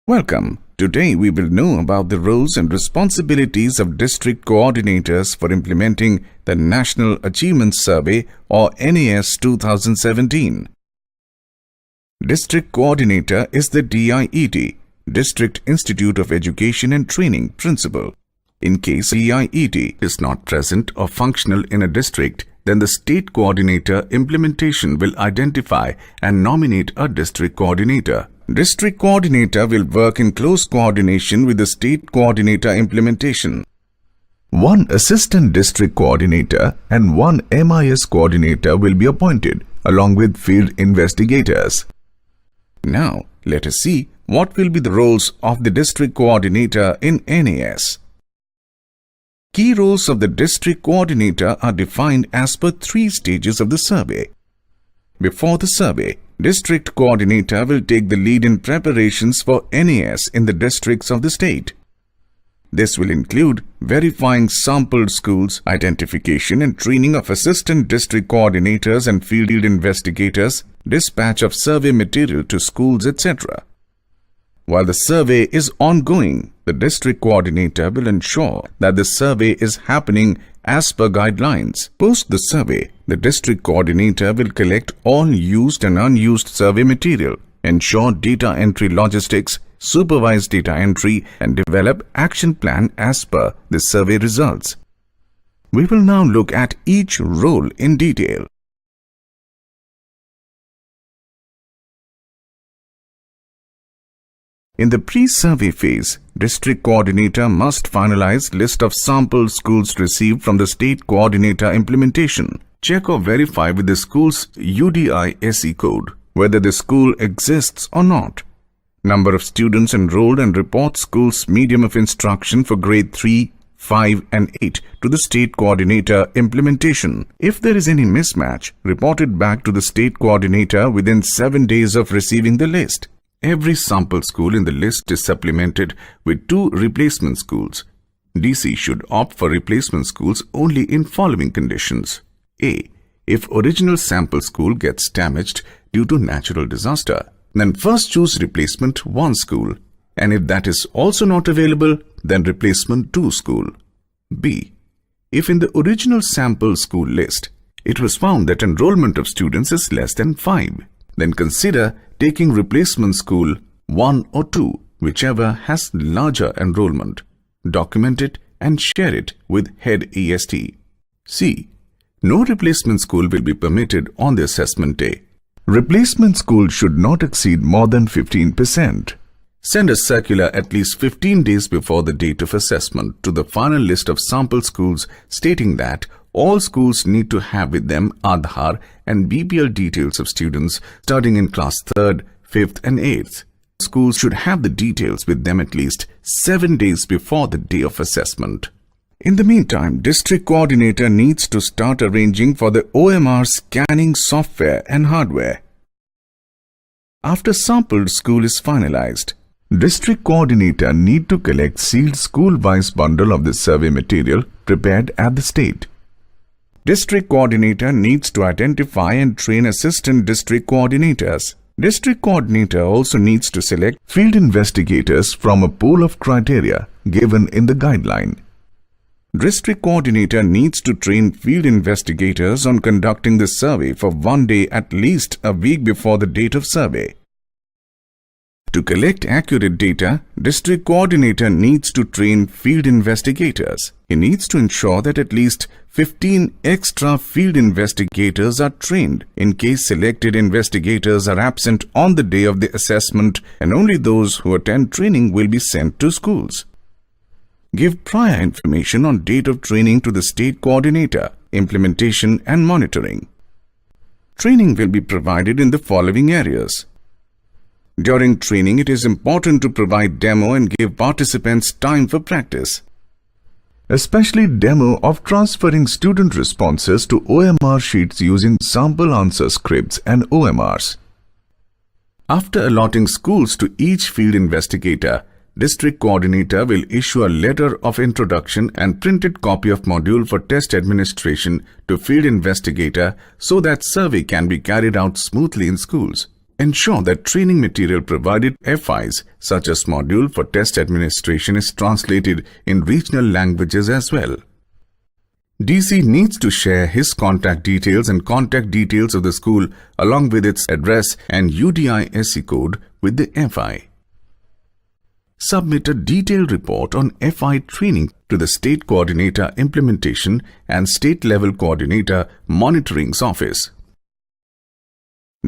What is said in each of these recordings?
Welcome. Today we will know about the roles and responsibilities of district coordinators for implementing the National Achievement Survey or NAS 2017. District Coordinator is the DIET, District Institute of Education and Training Principal. In case DIET is not present or functional in a district, then the State Coordinator implementation will identify and nominate a District Coordinator. District Coordinator will work in close coordination with the State Coordinator implementation. One Assistant District Coordinator and one MIS Coordinator will be appointed, along with field investigators. Now, let us see what will be the roles of the District Coordinator in NAS. Key roles of the District Coordinator are defined as per 3 stages of the survey. Before the survey, District Coordinator will take the lead in preparations for NAS in the districts of the state. This will include verifying sampled schools, identification and training of Assistant District Coordinators and field investigators, dispatch of survey material to schools, etc. While the survey is ongoing, the District Coordinator will ensure that the survey is happening as per guidelines. Post the survey, the District Coordinator will collect all used and unused survey material, ensure data entry logistics, supervise data entry, and develop action plan as per the survey results. We will now look at each role in detail. In the pre-survey phase, District Coordinator must finalize list of sample schools received from the State Coordinator implementation. Check or verify with the school's UDI-SE code whether the school exists or not. Number of students enrolled and report school's medium of instruction for grade 3, 5 and 8 to the State Coordinator implementation. If there is any mismatch, report it back to the State Coordinator within 7 days of receiving the list. Every sample school in the list is supplemented with 2 replacement schools. DC should opt for replacement schools only in following conditions. A. If original sample school gets damaged due to natural disaster, then first choose replacement 1 school, and if that is also not available, then replacement 2 school. B. If in the original sample school list, it was found that enrollment of students is less than 5, then consider taking replacement school 1 or 2, whichever has larger enrollment. Document it and share it with head EST. C. No replacement school will be permitted on the assessment day. Replacement school should not exceed more than 15%. Send a circular at least 15 days before the date of assessment to the final list of sample schools stating that all schools need to have with them Aadhaar and BPL details of students studying in class 3rd, 5th and 8th. Schools should have the details with them at least 7 days before the day of assessment. In the meantime, District Coordinator needs to start arranging for the OMR scanning software and hardware. After sampled school is finalized, District Coordinator need to collect sealed school-wise bundle of the survey material prepared at the state. District Coordinator needs to identify and train Assistant District Coordinators. District Coordinator also needs to select field investigators from a pool of criteria given in the guideline. District Coordinator needs to train field investigators on conducting the survey for 1 day at least a week before the date of survey. To collect accurate data, District Coordinator needs to train field investigators. He needs to ensure that at least 15 extra field investigators are trained in case selected investigators are absent on the day of the assessment, and only those who attend training will be sent to schools. Give prior information on date of training to the State Coordinator, implementation and monitoring. Training will be provided in the following areas. During training, it is important to provide demo and give participants time for practice. Especially demo of transferring student responses to OMR sheets using sample answer scripts and OMRs. After allotting schools to each field investigator, District Coordinator will issue a letter of introduction and printed copy of module for test administration to field investigator so that survey can be carried out smoothly in schools. Ensure that training material provided FIs, such as module for test administration, is translated in regional languages as well. DC needs to share his contact details and contact details of the school along with its address and UDI-SE code with the FI. Submit a detailed report on FI training to the State Coordinator Implementation and State Level Coordinator Monitorings Office.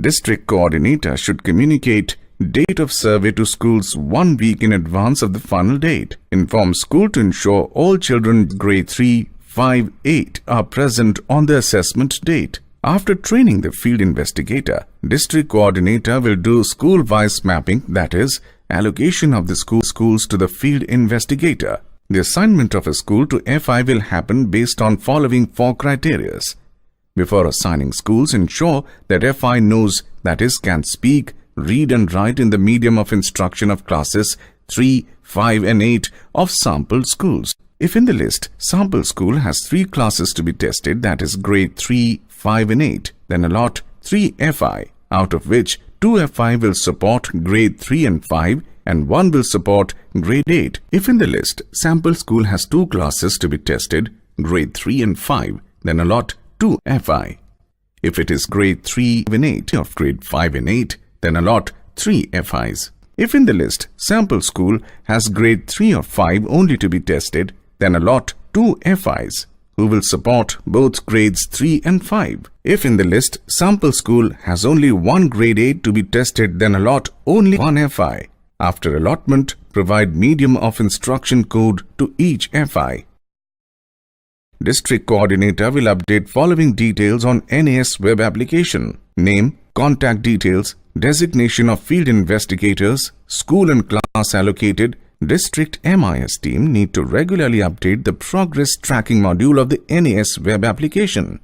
District Coordinator should communicate date of survey to schools 1 week in advance of the final date. Inform school to ensure all children grade 3, 5, 8 are present on the assessment date. After training the field investigator, District Coordinator will do school-wise mapping, that is, allocation of the schools to the field investigator. The assignment of a school to FI will happen based on following 4 criteria. Before assigning schools, ensure that FI knows, that is, can speak, read and write in the medium of instruction of classes 3, 5 and 8 of sample schools. If in the list, sample school has 3 classes to be tested, that is grade 3, 5 and 8, then allot 3 FI, out of which 2 FI will support grade 3 and 5 and 1 will support grade 8. If in the list, sample school has 2 classes to be tested, grade 3 and 5, then allot 2 FI. If it is grade 3 and 8 of grade 5 and 8, then allot 3 FIs. If in the list, sample school has grade 3 or 5 only to be tested, then allot 2 FIs, who will support both grades 3 and 5. If in the list, sample school has only 1 grade 8 to be tested, then allot only 1 FI. After allotment, provide medium of instruction code to each FI. District Coordinator will update following details on NAS web application: name, contact details, designation of field investigators, school and class allocated. District MIS team need to regularly update the progress tracking module of the NAS web application.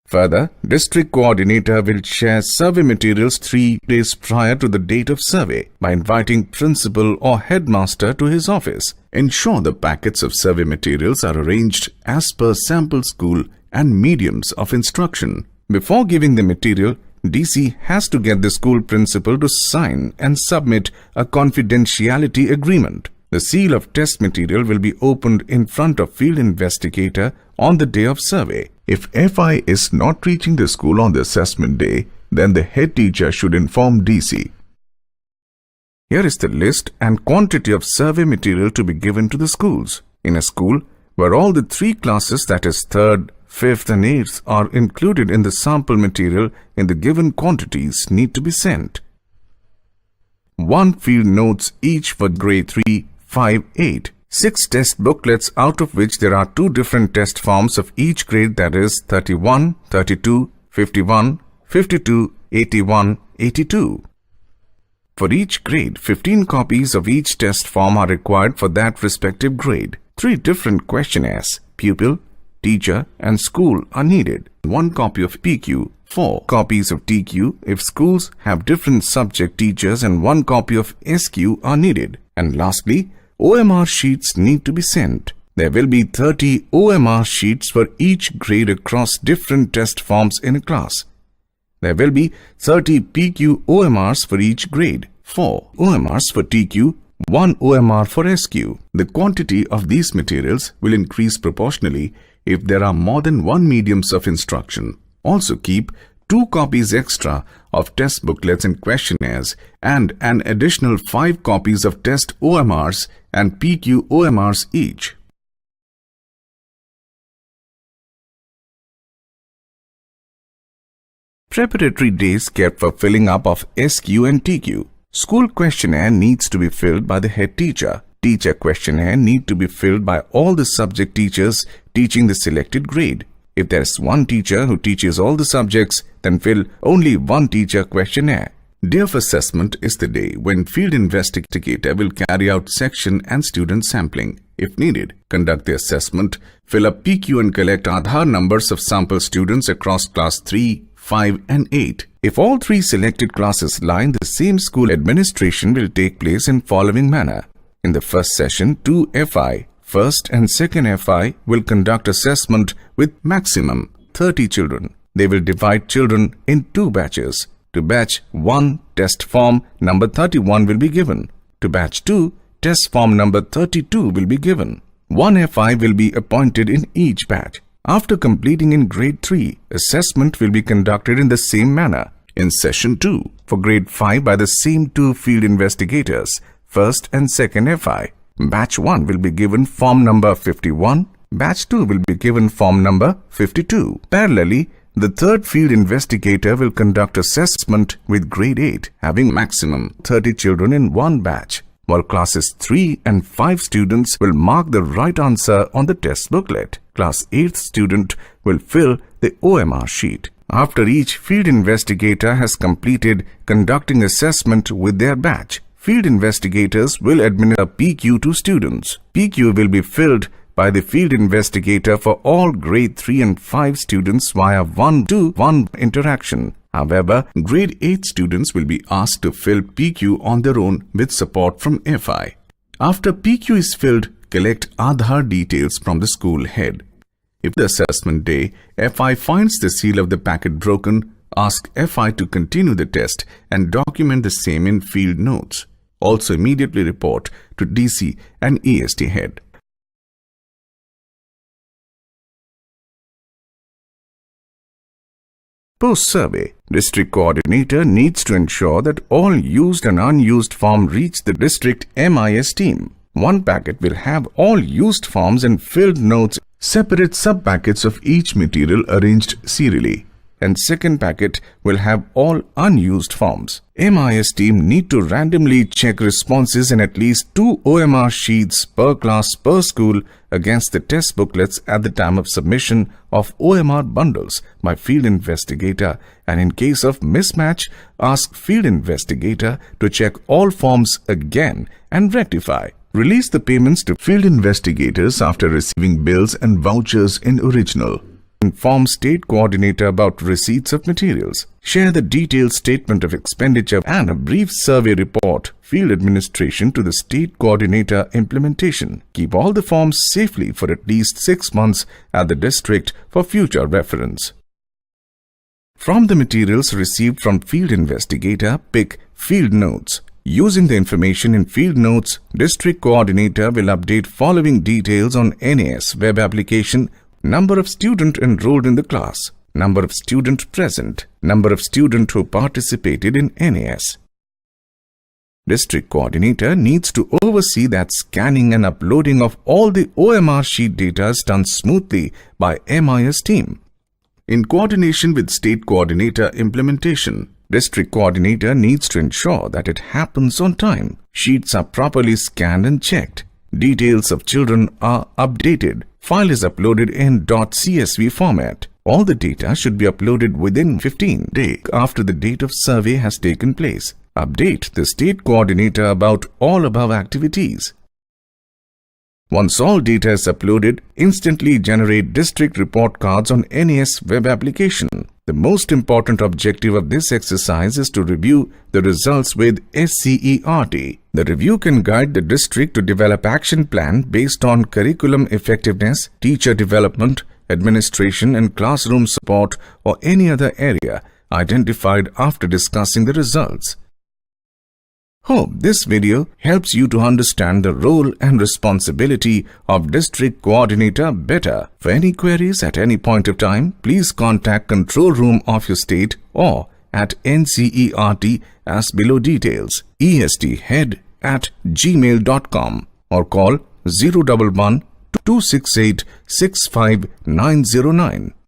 Further, District Coordinator will share survey materials 3 days prior to the date of survey by inviting principal or headmaster to his office. Ensure the packets of survey materials are arranged as per sample school and mediums of instruction. Before giving the material, DC has to get the school principal to sign and submit a confidentiality agreement. The seal of test material will be opened in front of field investigator on the day of survey. If FI is not reaching the school on the assessment day, then the head teacher should inform DC. Here is the list and quantity of survey material to be given to the schools. In a school where all the 3 classes, that is 3rd, 5th and 8th, are included in the sample material in the given quantities need to be sent. 1 field notes each for grade 3, 5, 8. 6 test booklets, out of which there are 2 different test forms of each grade, that is 31, 32, 51, 52, 81, 82. For each grade, 15 copies of each test form are required for that respective grade. 3 different questionnaires, pupil, teacher and school, are needed. 1 copy of PQ, 4 copies of TQ if schools have different subject teachers, and 1 copy of SQ are needed. And lastly, OMR sheets need to be sent. There will be 30 OMR sheets for each grade across different test forms in a class. There will be 30 PQ OMRs for each grade, 4 OMRs for TQ, 1 OMR for SQ. The quantity of these materials will increase proportionally if there are more than 1 mediums of instruction. Also keep 2 copies extra of test booklets and questionnaires and an additional 5 copies of test OMRs and PQ OMRs each. Preparatory days kept for filling up of SQ and TQ. School questionnaire needs to be filled by the head teacher. Teacher questionnaire need to be filled by all the subject teachers teaching the selected grade. If there is 1 teacher who teaches all the subjects, then fill only 1 teacher questionnaire. Day of assessment is the day when field investigator will carry out section and student sampling. If needed, conduct the assessment, fill up PQ and collect Aadhaar numbers of sample students across class 3, 5 and 8. If all 3 selected classes lie in the same school, administration will take place in following manner. In the first session, 2 FI, first and second FI, will conduct assessment with maximum 30 children. They will divide children in 2 batches. To batch 1, test form number 31 will be given. To batch 2, test form number 32 will be given. One FI will be appointed in each batch. After completing in grade 3, assessment will be conducted in the same manner. In session 2, for grade 5 by the same 2 field investigators, first and second FI. Batch 1 will be given form number 51. Batch 2 will be given form number 52. Parallelly, the third field investigator will conduct assessment with grade 8, having maximum 30 children in one batch, while classes 3 and 5 students will mark the right answer on the test booklet. Class 8th student will fill the OMR sheet. After each field investigator has completed conducting assessment with their batch, field investigators will administer a PQ to students. PQ will be filled by the field investigator for all grade 3 and 5 students via 1-to-1 interaction. However, grade 8 students will be asked to fill PQ on their own with support from FI. After PQ is filled, collect Aadhaar details from the school head. If the assessment day, FI finds the seal of the packet broken, ask FI to continue the test and document the same in field notes. Also immediately report to DC and EST head. Post-survey, district coordinator needs to ensure that all used and unused forms reach the district MIS team. One packet will have all used forms and filled notes, separate sub-packets of each material arranged serially, and second packet will have all unused forms. MIS team need to randomly check responses in at least 2 OMR sheets per class per school against the test booklets at the time of submission of OMR bundles by field investigator, and in case of mismatch, ask field investigator to check all forms again and rectify. Release the payments to field investigators after receiving bills and vouchers in original. Inform state coordinator about receipts of materials. Share the detailed statement of expenditure and a brief survey report, field administration to the state coordinator implementation. Keep all the forms safely for at least 6 months at the district for future reference. From the materials received from field investigator, pick field notes. Using the information in field notes, district coordinator will update following details on NAS web application: number of students enrolled in the class, number of students present, number of students who participated in NAS. District coordinator needs to oversee that scanning and uploading of all the OMR sheet data is done smoothly by MIS team. In coordination with state coordinator implementation, district coordinator needs to ensure that it happens on time. Sheets are properly scanned and checked. Details of children are updated. File is uploaded in .csv format. All the data should be uploaded within 15 days after the date of survey has taken place. Update the state coordinator about all above activities. Once all data is uploaded, instantly generate district report cards on NAS web application. The most important objective of this exercise is to review the results with SCERT. The review can guide the district to develop action plan based on curriculum effectiveness, teacher development, administration and classroom support, or any other area identified after discussing the results. Hope this video helps you to understand the role and responsibility of district coordinator better. For any queries at any point of time, please contact control room of your state or at NCERT as below details, esthead@gmail.com, or call 011 268 65909.